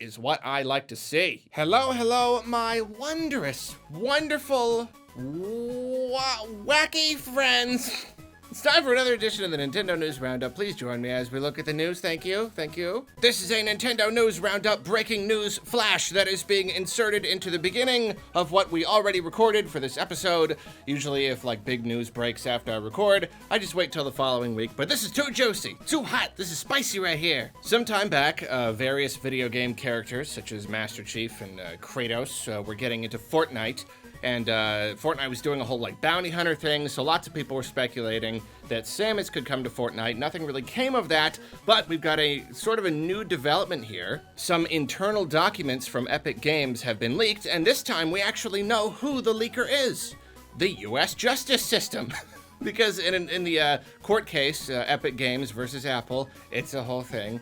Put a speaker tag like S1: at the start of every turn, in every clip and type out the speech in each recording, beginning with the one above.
S1: is what I like to see. Hello, hello, my wondrous, wonderful, wacky friends. It's time for another edition of the Nintendo News Roundup. Please join me as we look at the news. Thank you, thank you. This is a Nintendo News Roundup breaking news flash that is being inserted into the beginning of what we already recorded for this episode. Usually if like big news breaks after I record, I just wait till the following week, but this is too juicy, too hot, this is spicy right here. Sometime back, various video game characters such as Master Chief and Kratos were getting into Fortnite. And Fortnite was doing a whole like bounty hunter thing, so lots of people were speculating that Samus could come to Fortnite. Nothing really came of that, but we've got a sort of a new development here. Some internal documents from Epic Games have been leaked, and this time we actually know who the leaker is. The US justice system. Because in the court case, Epic Games versus Apple, it's a whole thing.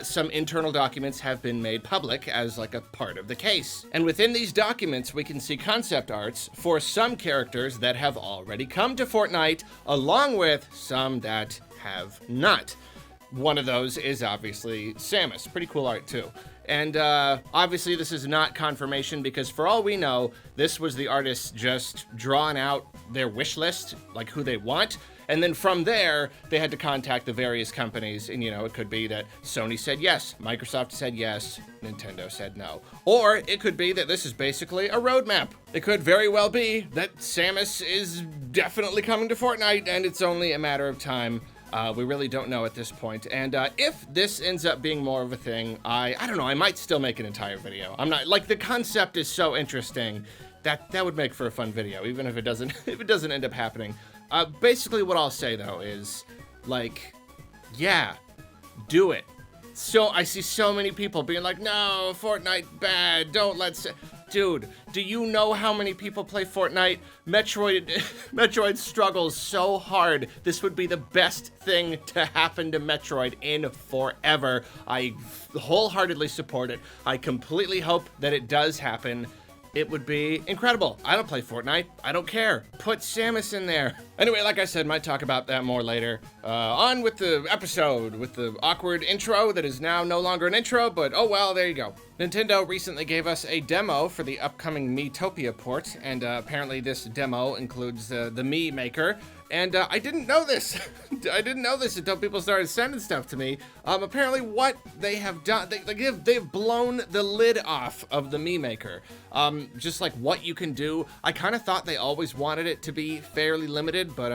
S1: Some internal documents have been made public as like a part of the case. And within these documents, we can see concept arts for some characters that have already come to Fortnite, along with some that have not. One of those is obviously Samus. Pretty cool art too. And obviously this is not confirmation because for all we know, this was the artists just drawing out their wish list, like who they want. And then from there, they had to contact the various companies. And, you know, it could be that Sony said yes, Microsoft said yes, Nintendo said no. Or it could be that this is basically a roadmap. It could very well be that Samus is definitely coming to Fortnite and it's only a matter of time. We really don't know at this point. And if this ends up being more of a thing, I don't know, I might still make an entire video. I'm not, like, the concept is so interesting that would make for a fun video, even if it doesn't, if it doesn't end up happening. Basically what I'll say though is, like, yeah, do it. So I see so many people being like, no, Fortnite bad, don't let Dude, do you know how many people play Fortnite? Metroid struggles so hard. This would be the best thing to happen to Metroid in forever. I wholeheartedly support it. I completely hope that it does happen. It would be incredible. I don't play Fortnite. I don't care. Put Samus in there. Anyway, like I said, might talk about that more later. On with the episode, with the awkward intro that is now no longer an intro, but oh well, there you go. Nintendo recently gave us a demo for the upcoming Miitopia port, and apparently this demo includes the Mii Maker. And I didn't know this. I didn't know this until people started sending stuff to me. Apparently what they have done, they've blown the lid off of the Mii Maker. Just like what you can do. I kind of thought they always wanted it to be fairly limited, but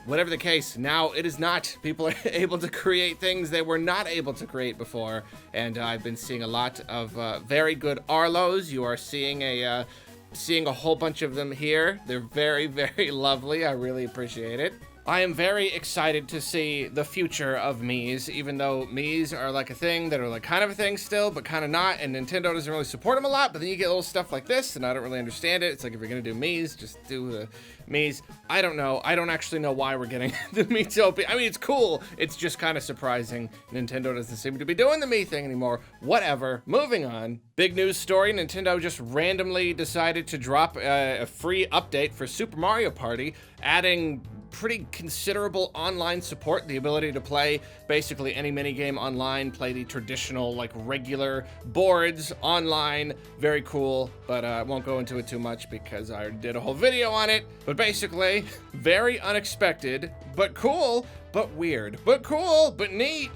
S1: whatever the case, now it is not. People are able to create things they were not able to create before. And I've been seeing a lot of very good Arlos. You are seeing a whole bunch of them here. They're very, very lovely. I really appreciate it. I am very excited to see the future of Miis, even though Miis are like a thing that are like kind of a thing still, but kind of not, and Nintendo doesn't really support them a lot, but then you get little stuff like this, and I don't really understand it. It's like, if you're gonna do Miis, just do the Miis. I don't know. I don't actually know why we're getting the Miitopia. I mean, it's cool. It's just kind of surprising. Nintendo doesn't seem to be doing the Mii thing anymore. Whatever. Moving on. Big news story. Nintendo just randomly decided to drop a free update for Super Mario Party, adding pretty considerable online support, the ability to play basically any minigame online, play the traditional, like, regular boards online. Very cool, but I won't go into it too much because I did a whole video on it. But basically, very unexpected, but cool, but weird. But cool, but neat,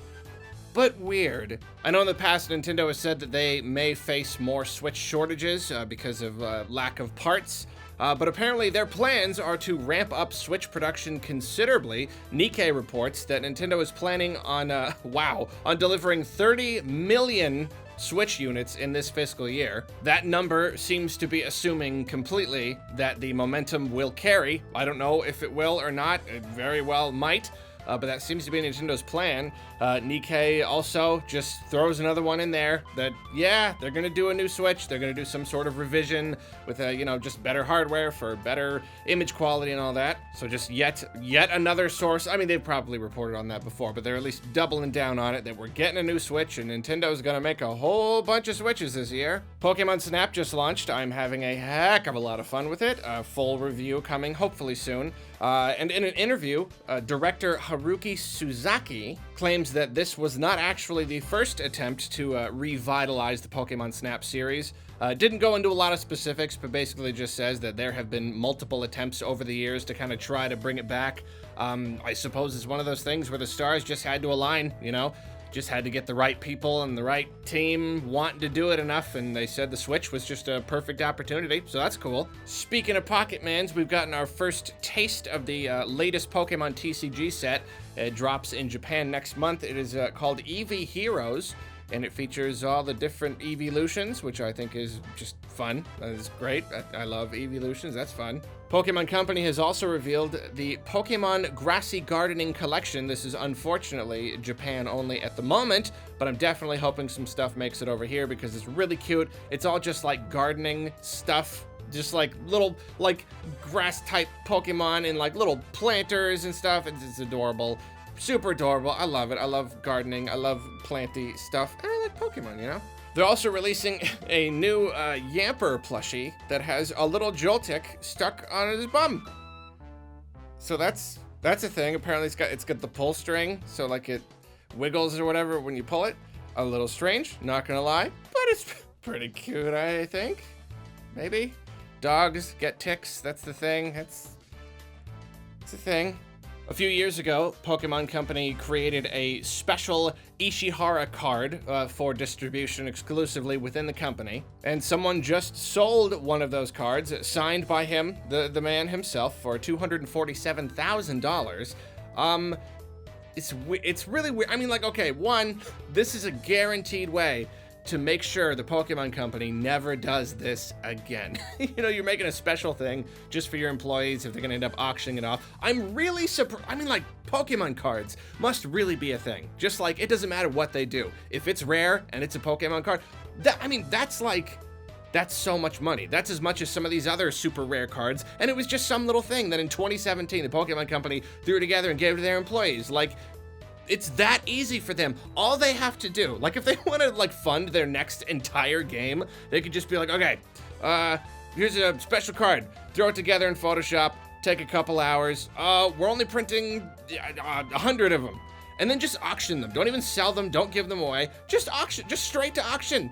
S1: but weird. I know in the past Nintendo has said that they may face more Switch shortages because of lack of parts. But apparently their plans are to ramp up Switch production considerably. Nikkei reports that Nintendo is planning on, on delivering 30 million Switch units in this fiscal year. That number seems to be assuming completely that the momentum will carry. I don't know if it will or not. It very well might. But that seems to be Nintendo's plan. Nikkei also just throws another one in there that, yeah, they're gonna do a new Switch. They're gonna do some sort of revision with, just better hardware for better image quality and all that. So just yet another source. I mean, they've probably reported on that before, but they're at least doubling down on it that we're getting a new Switch and Nintendo's gonna make a whole bunch of Switches this year. Pokemon Snap just launched. I'm having a heck of a lot of fun with it. A full review coming hopefully soon. And in an interview, director Haruki Suzaki claims that this was not actually the first attempt to revitalize the Pokemon Snap series. Didn't go into a lot of specifics, but basically just says that there have been multiple attempts over the years to kind of try to bring it back. I suppose it's one of those things where the stars just had to align, you know? Just had to get the right people and the right team wanting to do it enough, and they said the Switch was just a perfect opportunity, so that's cool. Speaking of Pocketmans, we've gotten our first taste of the latest Pokemon TCG set. It drops in Japan next month. It is called Eevee Heroes, and it features all the different evolutions, which I think is just fun. That is great. I love evolutions. That's fun. Pokemon Company has also revealed the Pokemon Grassy Gardening collection. This is unfortunately Japan only at the moment, but I'm definitely hoping some stuff makes it over here because it's really cute. It's all just like gardening stuff, just like little like grass type Pokemon and like little planters and stuff. It's adorable. Super adorable. I love it. I love gardening. I love planty stuff. And I like Pokemon, you know? They're also releasing a new Yamper plushie that has a little Joltik stuck on his bum. So that's a thing. Apparently it's got the pull string, so like it wiggles or whatever when you pull it. A little strange, not gonna lie, but it's pretty cute, I think. Maybe. Dogs get ticks. That's the thing. It's a thing. A few years ago, Pokemon Company created a special Ishihara card for distribution exclusively within the company, and someone just sold one of those cards, signed by him, the man himself, for $247,000. It's really weird. I mean, like, okay, one, this is a guaranteed way to make sure the Pokemon Company never does this again. You know, you're making a special thing just for your employees if they're gonna end up auctioning it off. I'm really surprised. I mean, like, Pokemon cards must really be a thing. Just like, it doesn't matter what they do. If it's rare and it's a Pokemon card, that's so much money. That's as much as some of these other super rare cards, and it was just some little thing that in 2017 the Pokemon Company threw together and gave to their employees. Like, it's that easy for them. All they have to do, like if they want to like fund their next entire game, they could just be like, okay, here's a special card. Throw it together in Photoshop, take a couple hours. We're only printing 100 of them. And then just auction them. Don't even sell them, don't give them away. Just auction, just straight to auction.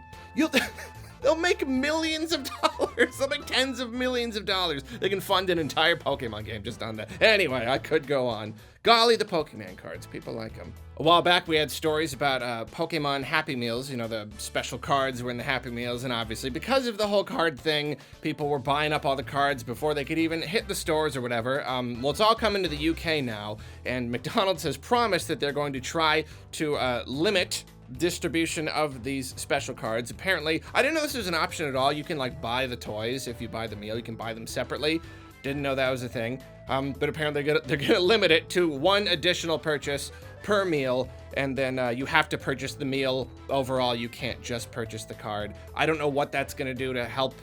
S1: They'll make millions of dollars. They'll make tens of millions of dollars. They can fund an entire Pokemon game just on that. Anyway, I could go on. Golly, the Pokemon cards. People like them. A while back, we had stories about Pokemon Happy Meals. You know, the special cards were in the Happy Meals. And obviously, because of the whole card thing, people were buying up all the cards before they could even hit the stores or whatever. Well, it's all coming to the UK now. And McDonald's has promised that they're going to try to limit distribution of these special cards. Apparently, I didn't know this was an option at all. You can like buy the toys if you buy the meal. You can buy them separately. Didn't know that was a thing. But apparently they're gonna limit it to one additional purchase per meal, and then you have to purchase the meal overall. You can't just purchase the card. I don't know what that's gonna do to help,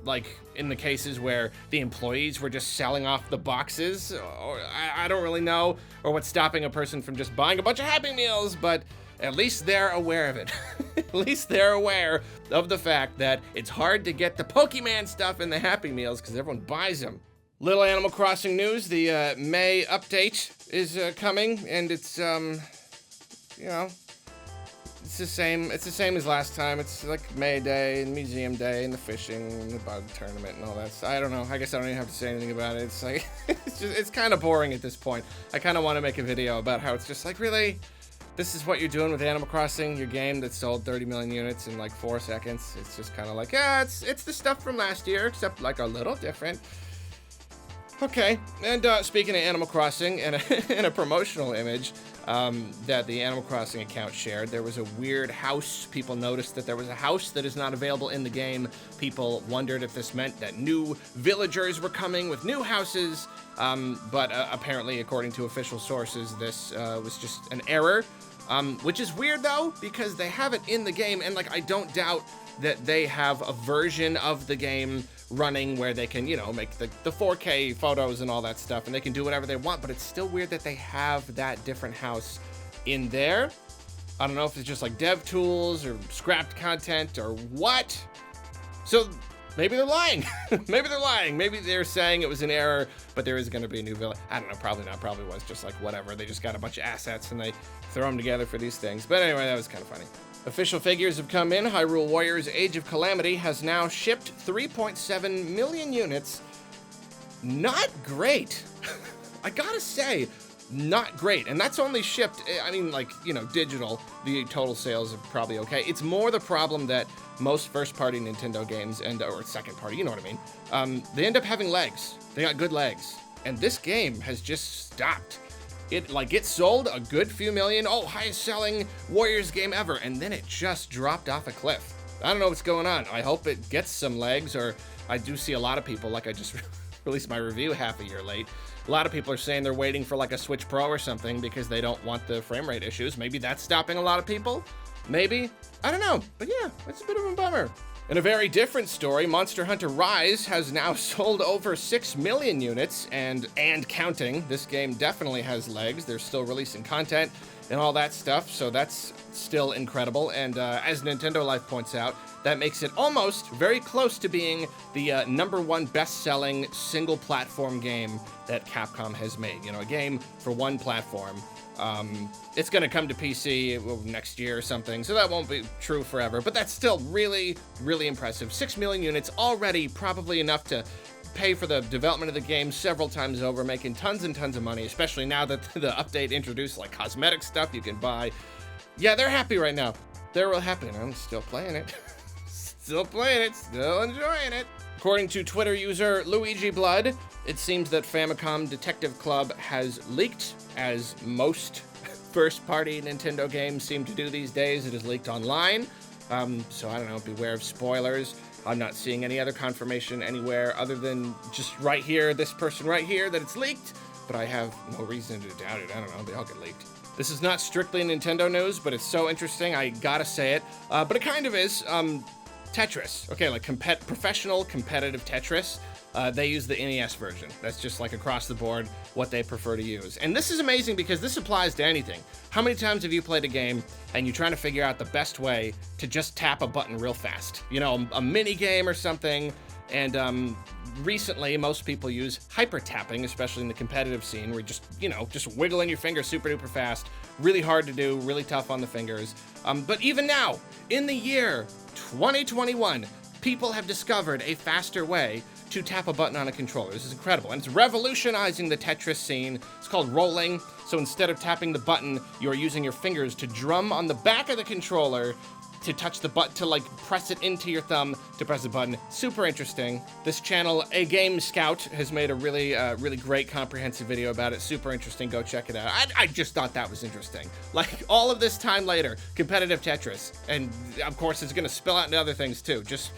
S1: like in the cases where the employees were just selling off the boxes, or I don't really know, or what's stopping a person from just buying a bunch of Happy Meals, but at least they're aware of it. At least they're aware of the fact that it's hard to get the Pokemon stuff in the Happy Meals because everyone buys them. Little Animal Crossing news, the May update is coming, and it's, you know, it's the same as last time. It's like May Day, and Museum Day, and the fishing, and the bug tournament, and all that. So I don't know, I guess I don't even have to say anything about it. It's like, it's kind of boring at this point. I kind of want to make a video about how it's just like, really? This is what you're doing with Animal Crossing, your game that sold 30 million units in like 4 seconds. It's just kind of like, yeah, it's the stuff from last year, except like a little different. Okay, and speaking of Animal Crossing, and in a promotional image that the Animal Crossing account shared, there was a weird house. People noticed that there was a house that is not available in the game. People wondered if this meant that new villagers were coming with new houses, but apparently, according to official sources, this was just an error, which is weird, though, because they have it in the game, and like I don't doubt that they have a version of the game running where they can, you know, make the 4K photos and all that stuff, and they can do whatever they want, but it's still weird that they have that different house in there. I don't know if it's just like dev tools or scrapped content or what. So Maybe they're lying. Maybe they're lying. Maybe they're saying it was an error, but there is going to be a new villain. I don't know. Probably not. Probably was just like whatever. They just got a bunch of assets and they throw them together for these things. But anyway, that was kind of funny. Official figures have come in. Hyrule Warriors Age of Calamity has now shipped 3.7 million units. Not great. I gotta say, not great. And that's only shipped, I mean, like, you know, digital. The total sales are probably okay. It's more the problem that most first-party Nintendo games or second-party, you know what I mean, they end up having legs. They got good legs. And this game has just stopped. It sold a good few million, highest selling Warriors game ever, and then it just dropped off a cliff. I don't know what's going on. I hope it gets some legs, or I do see a lot of people, like I just released my review half a year late. A lot of people are saying they're waiting for like a Switch Pro or something because they don't want the frame rate issues. Maybe that's stopping a lot of people. Maybe. I don't know. But yeah, it's a bit of a bummer. In a very different story, Monster Hunter Rise has now sold over 6 million units and counting. This game definitely has legs. They're still releasing content and all that stuff, so that's still incredible. And as Nintendo Life points out, that makes it almost very close to being the #1 best-selling single-platform game that Capcom has made. You know, a game for one platform. It's going to come to PC next year or something, so that won't be true forever, but that's still really, really impressive. 6 million units already, probably enough to pay for the development of the game several times over, making tons and tons of money, especially now that the update introduced like cosmetic stuff you can buy. Yeah, they're happy right now. They're real happy, and I'm still playing it. Still playing it, still enjoying it. According to Twitter user Luigi Blood, it seems that Famicom Detective Club has leaked, as most first-party Nintendo games seem to do these days. It is leaked online, so I don't know, beware of spoilers. I'm not seeing any other confirmation anywhere other than just right here, this person right here, that it's leaked, but I have no reason to doubt it. I don't know, they all get leaked. This is not strictly Nintendo news, but it's so interesting, I gotta say it. But it kind of is. Tetris. Okay, like professional competitive Tetris. They use the NES version. That's just like across the board what they prefer to use. And this is amazing because this applies to anything. How many times have you played a game and you're trying to figure out the best way to just tap a button real fast? You know, a mini game or something. And recently, most people use hyper tapping, especially in the competitive scene, where you just wiggling your fingers super duper fast. Really hard to do, really tough on the fingers. But even now, in the year 2021, people have discovered a faster way to tap a button on a controller. This is incredible, and it's revolutionizing the Tetris scene. It's called rolling, so instead of tapping the button, you're using your fingers to drum on the back of the controller to touch the button, to like press it into your thumb to press the button. Super interesting. This channel, A Game Scout, has made a really great comprehensive video about it. Super interesting, go check it out. I just thought that was interesting. Like all of this time later, competitive Tetris. And of course it's gonna spill out into other things too. Just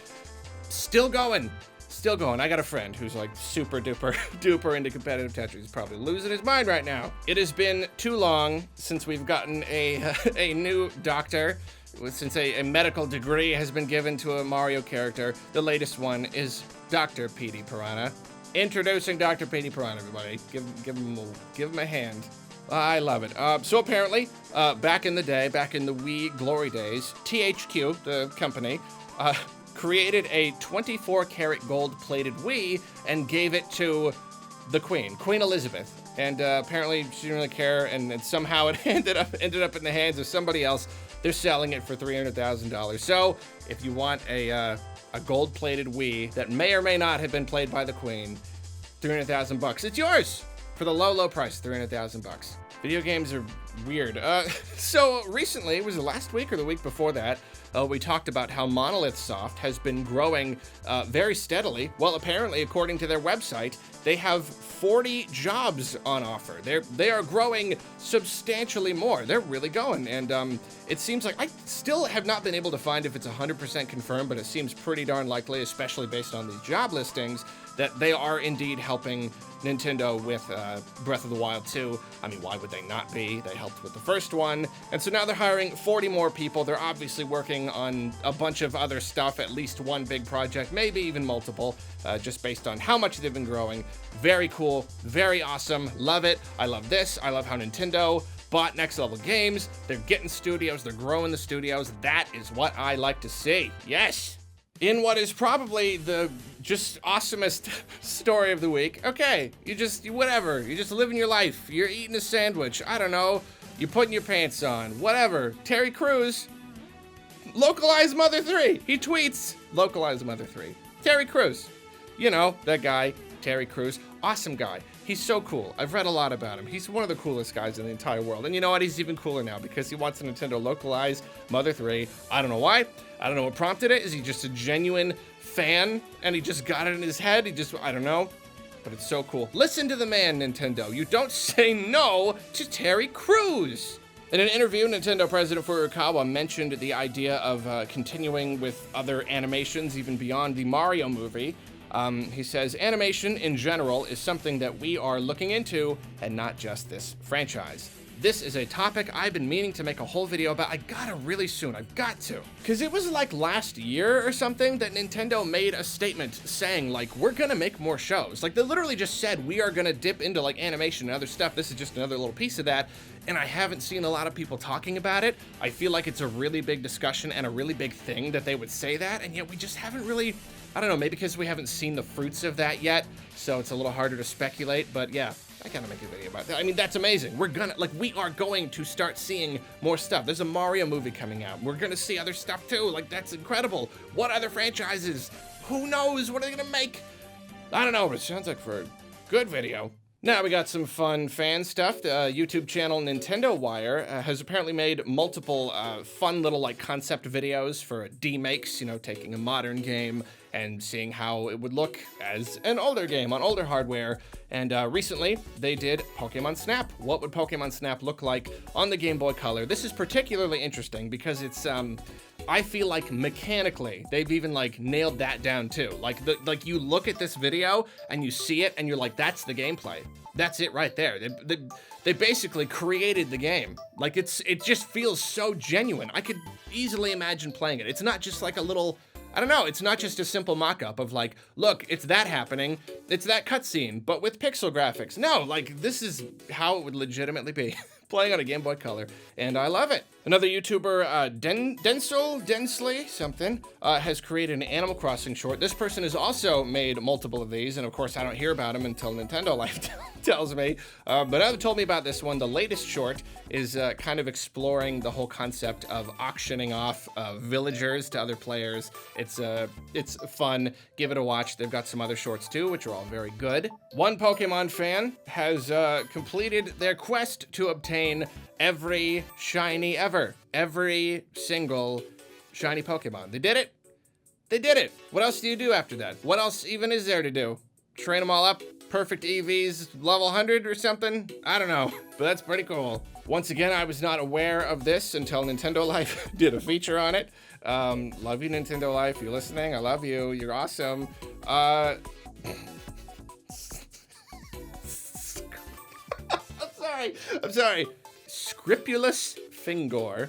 S1: still going. Still going. I got a friend who's like super duper into competitive Tetris. He's probably losing his mind right now. It has been too long since we've gotten a new doctor. Since a medical degree has been given to a Mario character. The latest one is Dr. Petey Piranha. Introducing Dr. Petey Piranha, everybody. Give him a hand. I love it. So apparently, back in the Wii glory days, THQ, the company, created a 24-karat gold-plated Wii and gave it to the Queen Elizabeth. And apparently she didn't really care, and somehow it ended up in the hands of somebody else. They're selling it for $300,000. So if you want a gold-plated Wii that may or may not have been played by the Queen, $300,000. It's yours for the low price, $300,000. Video games are weird. So recently, was it last week or the week before that? We talked about how Monolith Soft has been growing very steadily. Well, apparently, according to their website, they have 40 jobs on offer. They are growing substantially more. They're really going, and it seems like I still have not been able to find if it's 100% confirmed, but it seems pretty darn likely, especially based on these job listings, that they are indeed helping Nintendo with Breath of the Wild 2. I mean, why would they not be? They helped with the first one. And so now they're hiring 40 more people. They're obviously working on a bunch of other stuff, at least one big project, maybe even multiple, just based on how much they've been growing. Very cool, very awesome. Love it. I love this. I love how Nintendo bought Next Level Games. They're getting studios. They're growing the studios. That is what I like to see. Yes. In what is probably the just awesomest story of the week. Okay, you just living your life. You're eating a sandwich. I don't know. You're putting your pants on. Whatever. Terry Crews, localized Mother 3. He tweets, localized Mother 3. Terry Crews. You know, that guy, Terry Crews. Awesome guy. He's so cool. I've read a lot about him. He's one of the coolest guys in the entire world. And you know what? He's even cooler now because he wants a Nintendo localized Mother 3. I don't know why. I don't know what prompted it. Is he just a genuine fan and he just got it in his head? I don't know. But it's so cool. Listen to the man, Nintendo. You don't say no to Terry Crews. In an interview, Nintendo President Furukawa mentioned the idea of continuing with other animations even beyond the Mario movie. He says, animation in general is something that we are looking into and not just this franchise. This is a topic I've been meaning to make a whole video about. I gotta really soon. I've got to. Because it was like last year or something that Nintendo made a statement saying, like, we're gonna make more shows. Like, they literally just said, we are gonna dip into, like, animation and other stuff. This is just another little piece of that. And I haven't seen a lot of people talking about it. I feel like it's a really big discussion and a really big thing that they would say that. And yet we just haven't really, I don't know, maybe because we haven't seen the fruits of that yet. So it's a little harder to speculate. But yeah. I gotta make a video about that. I mean, that's amazing. We are going to start seeing more stuff. There's a Mario movie coming out. We're gonna see other stuff too. Like, that's incredible. What other franchises? Who knows? What are they gonna make? I don't know, but it sounds like for a good video. Now we got some fun fan stuff. The YouTube channel Nintendo Wire has apparently made multiple fun little like concept videos for demakes, you know, taking a modern game and seeing how it would look as an older game on older hardware. And recently, they did Pokemon Snap. What would Pokemon Snap look like on the Game Boy Color? This is particularly interesting because it's, I feel like mechanically, they've even like nailed that down too. Like you look at this video and you see it and you're like, that's the gameplay. That's it right there. They basically created the game. Like it just feels so genuine. I could easily imagine playing it. It's not just like a little, I don't know, it's not just a simple mock-up of like, look, it's that happening, it's that cutscene, but with pixel graphics. No, like, this is how it would legitimately be, playing on a Game Boy Color, and I love it. Another YouTuber, Densely something, has created an Animal Crossing short. This person has also made multiple of these, and of course I don't hear about them until Nintendo Life tells me, but others told me about this one. The latest short is kind of exploring the whole concept of auctioning off villagers to other players. It's fun. Give it a watch. They've got some other shorts too, which are all very good. One Pokemon fan has completed their quest to obtain every shiny ever. Every single shiny Pokemon. They did it. They did it. What else do you do after that? What else even is there to do? Train them all up? Perfect EVs, level 100 or something? I don't know, but that's pretty cool. Once again, I was not aware of this until Nintendo Life did a feature on it. Love you, Nintendo Life. You're listening. I love you. You're awesome. I'm sorry. Scriptulous Finger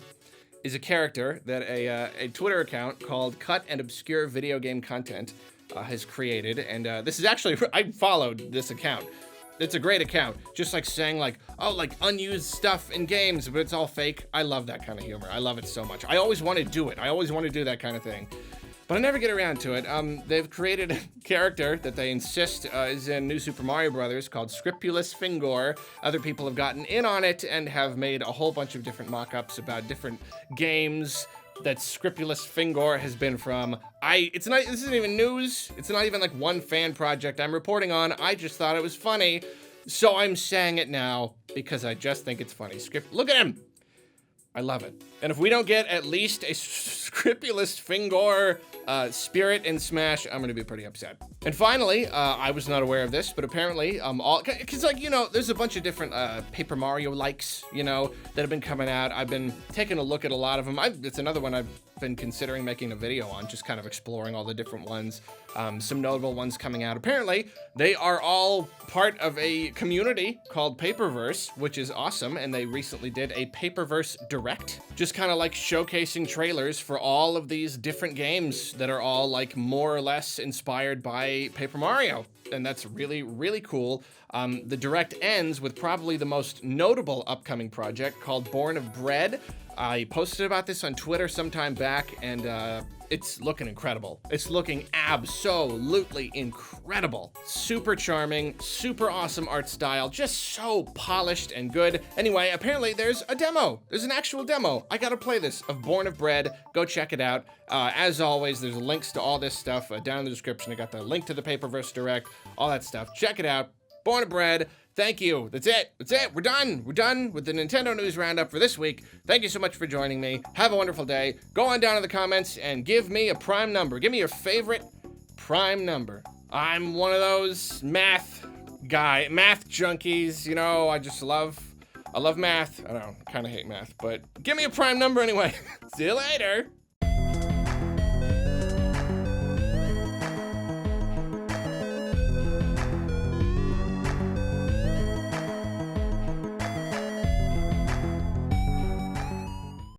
S1: is a character that a Twitter account called Cut and Obscure Video Game Content has created, and this is actually, I followed this account. It's a great account, just like saying like, oh, like unused stuff in games, but it's all fake. I love that kind of humor. I love it so much. I always want to do it. I always want to do that kind of thing, but I never get around to it. They've created a character that they insist is in New Super Mario Brothers called Scriptulous Finger. Other people have gotten in on it and have made a whole bunch of different mock-ups about different games that Scriptulous Finger has been from. This isn't even news. It's not even like one fan project I'm reporting on. I just thought it was funny, so I'm saying it now because I just think it's funny. Look at him. I love it. And if we don't get at least a Scriptulous Finger spirit in Smash, I'm gonna be pretty upset. And finally, I was not aware of this, but apparently, cause like, you know, there's a bunch of different Paper Mario likes, you know, that have been coming out. I've been taking a look at a lot of them. It's another one I've been considering making a video on, just kind of exploring all the different ones. Some notable ones coming out. Apparently, they are all part of a community called Paperverse, which is awesome, and they recently did a Paperverse Direct, just kind of like showcasing trailers for all of these different games that are all like more or less inspired by Paper Mario, and that's really, really cool. The Direct ends with probably the most notable upcoming project called Born of Bread. I posted about this on Twitter sometime back, and it's looking incredible. It's looking absolutely incredible. Super charming, super awesome art style, just so polished and good. Anyway, apparently there's a demo. There's an actual demo. I gotta play this of Born of Bread. Go check it out. As always, there's links to all this stuff down in the description. I got the link to the Paperverse Direct, all that stuff. Check it out. Born of Bread. Thank you. That's it. That's it. We're done. We're done with the Nintendo News Roundup for this week. Thank you so much for joining me. Have a wonderful day. Go on down in the comments and give me a prime number. Give me your favorite prime number. I'm one of those math junkies. You know, I love math. I don't know, kind of hate math, but give me a prime number anyway. See you later.